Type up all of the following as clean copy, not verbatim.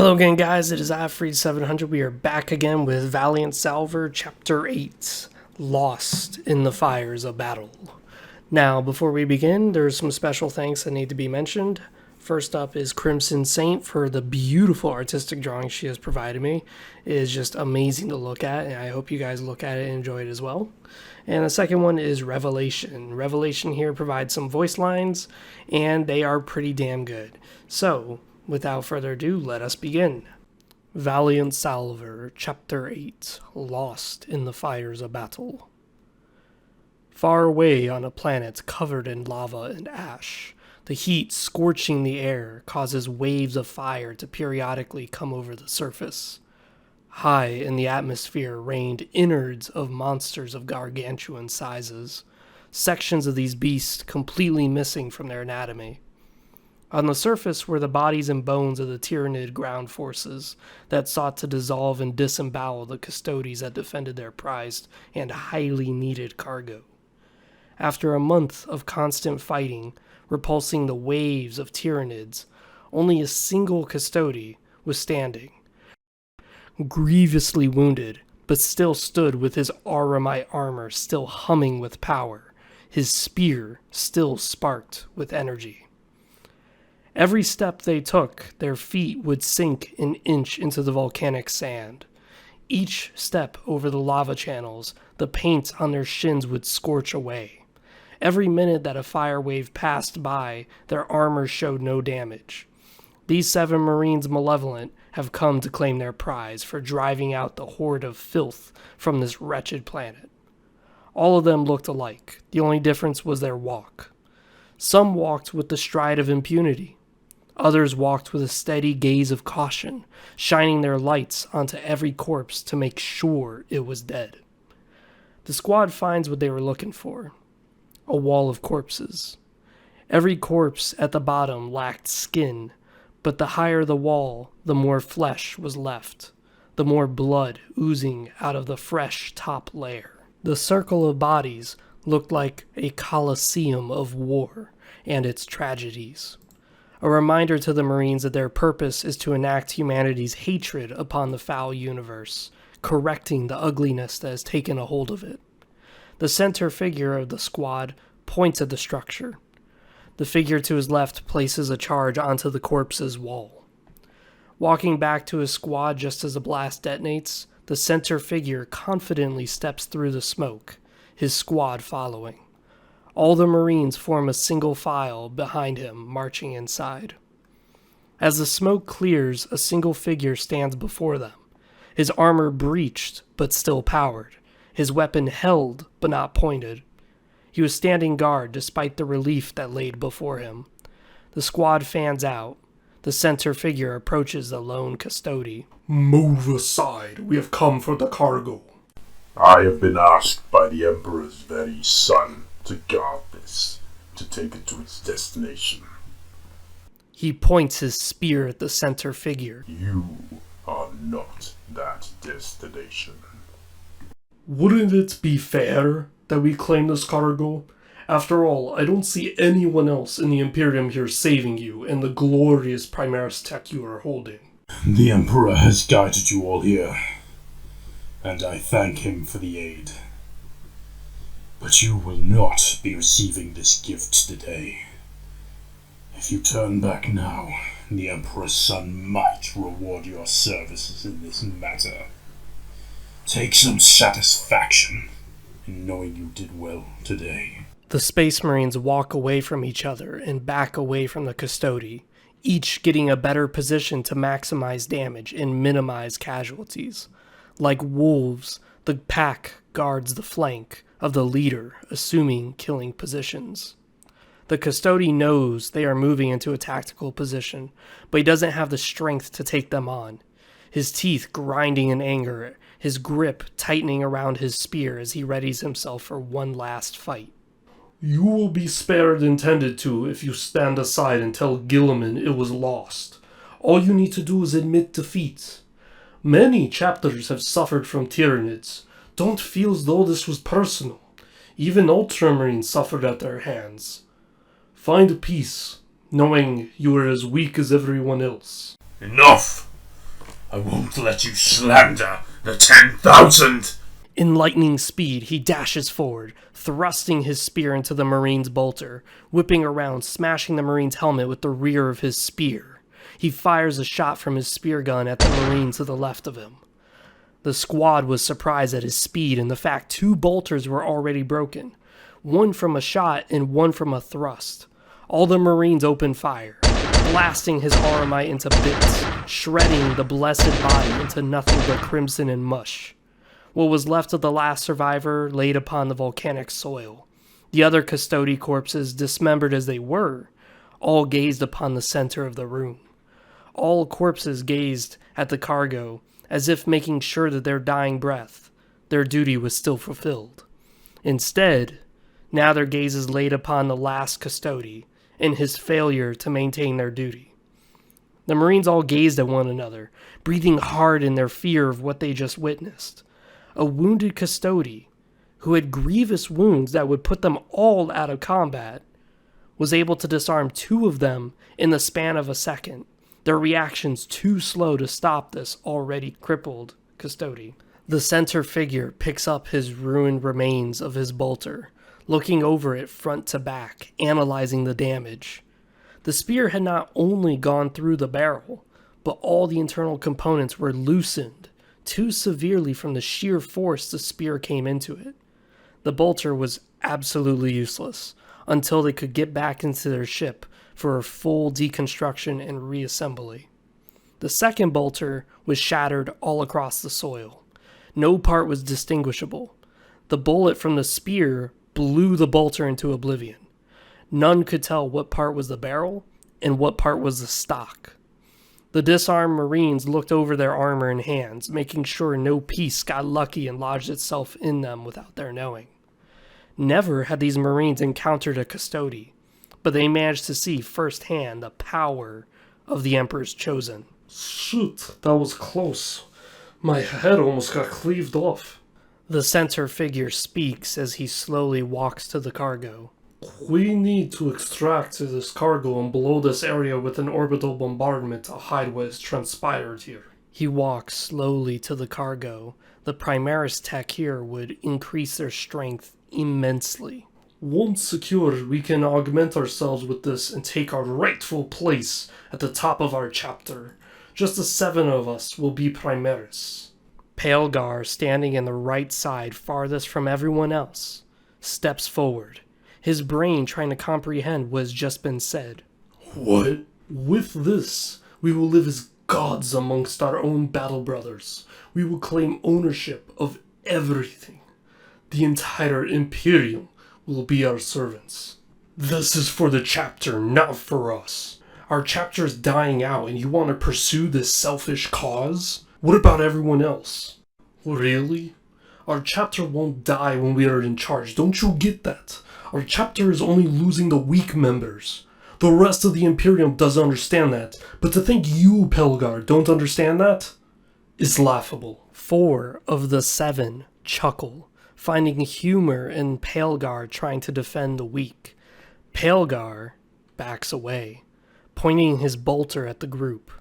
Hello again, guys. It is iFreed700. We are back again with Valiant Salvor, Chapter 8, Lost in the Fires of Battle. Now, before we begin, there's some special thanks that need to be mentioned. First up is Crimson Saint for the beautiful artistic drawing she has provided me. It is just amazing to look at, and I hope you guys look at it and enjoy it as well. And the second one is Revelation. Revelation here provides some voice lines, and they are pretty damn good. So, without further ado, let us begin. Valiant Salvor, Chapter 8, Lost in the Fires of Battle. Far away on a planet covered in lava and ash, the heat scorching the air causes waves of fire to periodically come over the surface. High in the atmosphere reigned innards of monsters of gargantuan sizes, sections of these beasts completely missing from their anatomy. On the surface were the bodies and bones of the Tyrannid ground forces that sought to dissolve and disembowel the custodies that defended their prized and highly needed cargo. After a month of constant fighting, repulsing the waves of Tyrannids, only a single custody was standing. Grievously wounded, but still stood with his auramite armor still humming with power, his spear still sparked with energy. Every step they took, their feet would sink an inch into the volcanic sand. Each step over the lava channels, the paint on their shins would scorch away. Every minute that a fire wave passed by, their armor showed no damage. These 7 Marines malevolent have come to claim their prize for driving out the horde of filth from this wretched planet. All of them looked alike. The only difference was their walk. Some walked with the stride of impunity. Others walked with a steady gaze of caution, shining their lights onto every corpse to make sure it was dead. The squad finds what they were looking for: a wall of corpses. Every corpse at the bottom lacked skin, but the higher the wall, the more flesh was left, the more blood oozing out of the fresh top layer. The circle of bodies looked like a coliseum of war and its tragedies. A reminder to the Marines that their purpose is to enact humanity's hatred upon the foul universe, correcting the ugliness that has taken a hold of it. The center figure of the squad points at the structure. The figure to his left places a charge onto the corpse's wall. Walking back to his squad just as the blast detonates, the center figure confidently steps through the smoke, his squad following. All the Marines form a single file behind him, marching inside. As the smoke clears, a single figure stands before them, his armor breached but still powered, his weapon held but not pointed. He was standing guard despite the relief that laid before him. The squad fans out. The center figure approaches the lone custody. "Move aside. We have come for the cargo." "I have been asked by the Emperor's very son to guard this, to take it to its destination." He points his spear at the center figure. "You are not that destination." Wouldn't it be fair that we claim this cargo? After all, I don't see anyone else in the Imperium here saving you and the glorious Primaris tech you are holding. The Emperor has guided you all here, and I thank him for the aid. But you will not be receiving this gift today. If you turn back now, the Emperor's son might reward your services in this matter. Take some satisfaction in knowing you did well today." The Space Marines walk away from each other and back away from the custody, each getting a better position to maximize damage and minimize casualties. Like wolves, the pack guards the flank of the leader, assuming killing positions. The custody knows they are moving into a tactical position, but he doesn't have the strength to take them on. His teeth grinding in anger, his grip tightening around his spear as he readies himself for one last fight. You will be spared and tended to if you stand aside and tell Gilliman it was lost. All you need to do is admit defeat. Many chapters have suffered from Tyrannids. Don't feel as though this was personal. Even Ultramarines suffered at their hands. Find peace, knowing you are as weak as everyone else. "Enough! I won't let you slander the 10,000! In lightning speed, he dashes forward, thrusting his spear into the Marine's bolter, whipping around, smashing the Marine's helmet with the rear of his spear. He fires a shot from his spear gun at the Marine to the left of him. The squad was surprised at his speed and the fact 2 bolters were already broken, one from a shot and one from a thrust. All the Marines opened fire, blasting his RMI into bits, shredding the blessed body into nothing but crimson and mush. What was left of the last survivor laid upon the volcanic soil. The other custody corpses, dismembered as they were, all gazed upon the center of the room. All corpses gazed at the cargo, as if making sure that their dying breath, their duty was still fulfilled. Instead, now their gazes laid upon the last custody, and his failure to maintain their duty. The Marines all gazed at one another, breathing hard in their fear of what they just witnessed. A wounded custody, who had grievous wounds that would put them all out of combat, was able to disarm 2 of them in the span of a second, their reactions too slow to stop this already crippled custody. The center figure picks up his ruined remains of his bolter, looking over it front to back, analyzing the damage. The spear had not only gone through the barrel, but all the internal components were loosened too severely from the sheer force the spear came into it. The bolter was absolutely useless until they could get back into their ship for a full deconstruction and reassembly. The second bolter was shattered all across the soil. No part was distinguishable. The bullet from the spear blew the bolter into oblivion. None could tell what part was the barrel and what part was the stock. The disarmed Marines looked over their armor and hands, making sure no piece got lucky and lodged itself in them without their knowing. Never had these Marines encountered a custody, but they managed to see firsthand the power of the Emperor's Chosen. Shit, that was close. My head almost got cleaved off. The center figure speaks as he slowly walks to the cargo. We need to extract this cargo and blow this area with an orbital bombardment to hide what has transpired here. He walks slowly to the cargo. The Primaris tech here would increase their strength immensely. Once secured, we can augment ourselves with this and take our rightful place at the top of our chapter. Just the 7 of us will be Primaris. Palgar, standing in the right side farthest from everyone else, steps forward, his brain trying to comprehend what has just been said. What? With this, we will live as gods amongst our own battle brothers. We will claim ownership of everything. The entire Imperium will be our servants. This is for the chapter, not for us. Our chapter is dying out and you want to pursue this selfish cause? What about everyone else? Really? Our chapter won't die when we are in charge, don't you get that? Our chapter is only losing the weak members. The rest of the Imperium doesn't understand that, but to think you, Pelgar, don't understand that is laughable. 4 of the 7 chuckle, finding humor in Palgar trying to defend the weak. Palgar backs away, pointing his bolter at the group.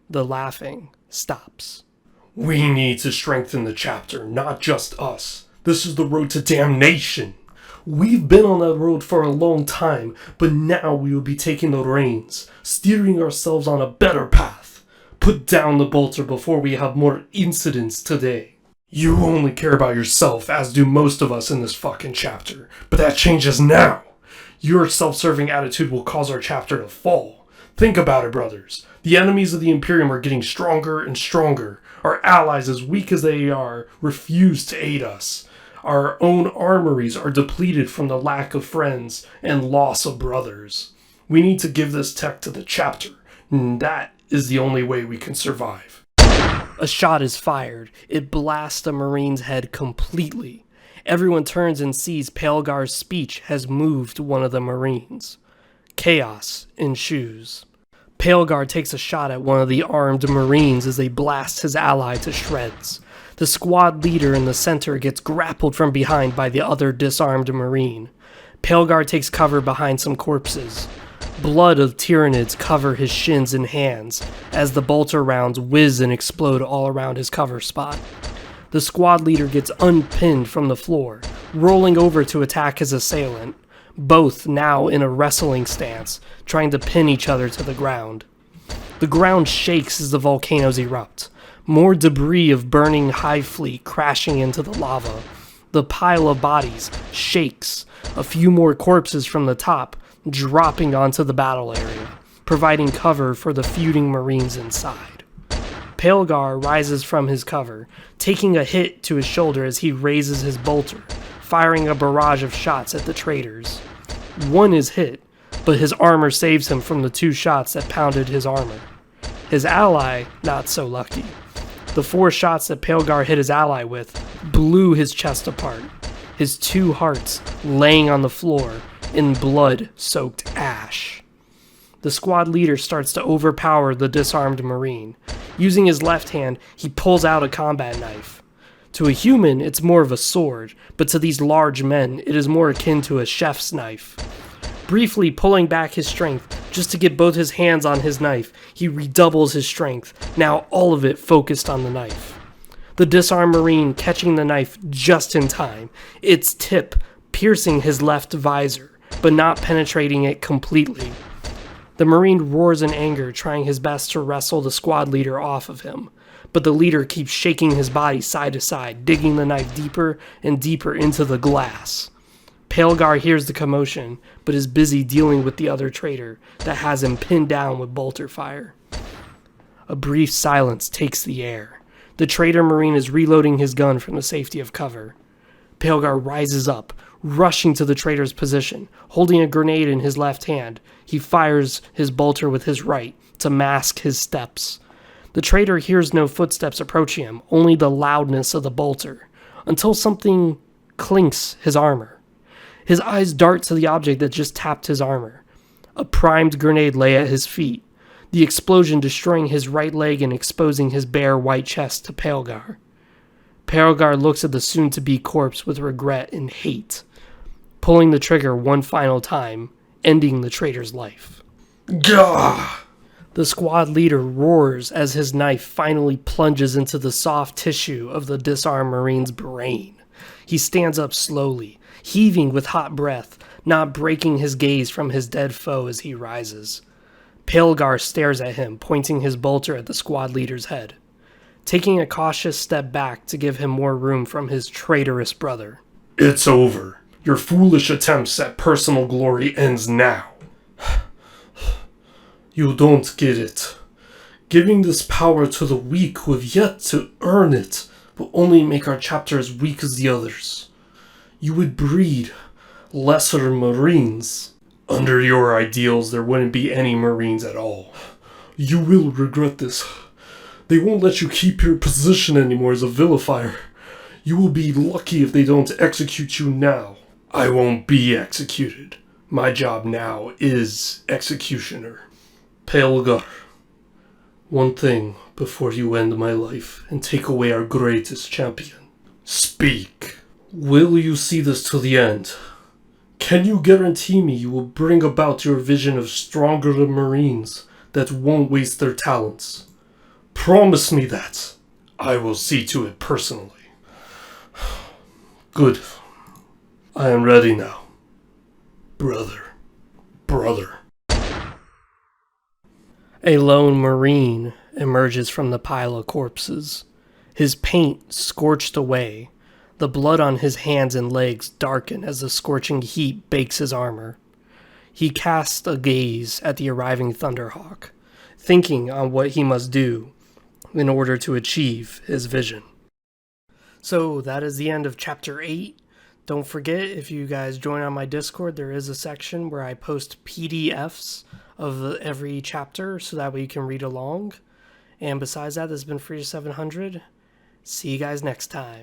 The laughing stops. We need to strengthen the chapter, not just us. This is the road to damnation. We've been on that road for a long time, but now we will be taking the reins, steering ourselves on a better path. Put down the bolter before we have more incidents today. You only care about yourself, as do most of us in this fucking chapter, but that changes now. Your self-serving attitude will cause our chapter to fall. Think about it, brothers. The enemies of the Imperium are getting stronger and stronger. Our allies, as weak as they are, refuse to aid us. Our own armories are depleted from the lack of friends and loss of brothers. We need to give this tech to the chapter, and that is the only way we can survive. A shot is fired. It blasts the Marine's head completely. Everyone turns and sees Palgar's speech has moved one of the Marines. Chaos ensues. Palgar takes a shot at one of the armed Marines as they blast his ally to shreds. The squad leader in the center gets grappled from behind by the other disarmed Marine. Palgar takes cover behind some corpses. Blood of Tyranids cover his shins and hands as the bolter rounds whiz and explode all around his cover spot. The squad leader gets unpinned from the floor, rolling over to attack his assailant, both now in a wrestling stance, trying to pin each other to the ground. The ground shakes as the volcanoes erupt, more debris of burning hive fleet crashing into the lava. The pile of bodies shakes, a few more corpses from the top dropping onto the battle area, providing cover for the feuding marines inside. Palegar rises from his cover, taking a hit to his shoulder as he raises his bolter, firing a barrage of shots at the traitors. One is hit, but his armor saves him from the 2 shots that pounded his armor. His ally, not so lucky. The 4 shots that Palegar hit his ally with blew his chest apart, his 2 hearts laying on the floor in blood-soaked ash. The squad leader starts to overpower the disarmed marine. Using his left hand, he pulls out a combat knife. To a human, it's more of a sword, but to these large men, it is more akin to a chef's knife. Briefly pulling back his strength just to get both his hands on his knife, he redoubles his strength, now all of it focused on the knife. The disarmed marine catching the knife just in time, its tip piercing his left visor, but not penetrating it completely. The marine roars in anger, trying his best to wrestle the squad leader off of him, but the leader keeps shaking his body side to side, digging the knife deeper and deeper into the glass. Palegar hears the commotion, but is busy dealing with the other traitor that has him pinned down with bolter fire. A brief silence takes the air. The traitor marine is reloading his gun from the safety of cover. Palegar rises up, rushing to the traitor's position. Holding a grenade in his left hand, he fires his bolter with his right to mask his steps. The traitor hears no footsteps approaching him, only the loudness of the bolter, until something clinks his armor. His eyes dart to the object that just tapped his armor. A primed grenade lay at his feet, the explosion destroying his right leg and exposing his bare white chest to Palegar. Palegar looks at the soon-to-be corpse with regret and hate, pulling the trigger one final time, ending the traitor's life. Gah! The squad leader roars as his knife finally plunges into the soft tissue of the disarmed marine's brain. He stands up slowly, heaving with hot breath, not breaking his gaze from his dead foe as he rises. Palegar stares at him, pointing his bolter at the squad leader's head, taking a cautious step back to give him more room from his traitorous brother. It's over. Your foolish attempts at personal glory ends now. You don't get it. Giving this power to the weak who have yet to earn it will only make our chapter as weak as the others. You would breed lesser Marines. Under your ideals, there wouldn't be any Marines at all. You will regret this. They won't let you keep your position anymore as a vilifier. You will be lucky if they don't execute you now. I won't be executed. My job now is executioner. Palegar, one thing before you end my life and take away our greatest champion. Speak. Will you see this to the end? Can you guarantee me you will bring about your vision of stronger Marines that won't waste their talents? Promise me that. I will see to it personally. Good. I am ready now. Brother. A lone marine emerges from the pile of corpses, his paint scorched away. The blood on his hands and legs darken as the scorching heat bakes his armor. He casts a gaze at the arriving Thunderhawk, thinking on what he must do in order to achieve his vision. So that is the end of Chapter 8. Don't forget, if you guys join on my Discord, there is a section where I post PDFs of every chapter so that way you can read along. And besides that, this has been Free 700. See you guys next time.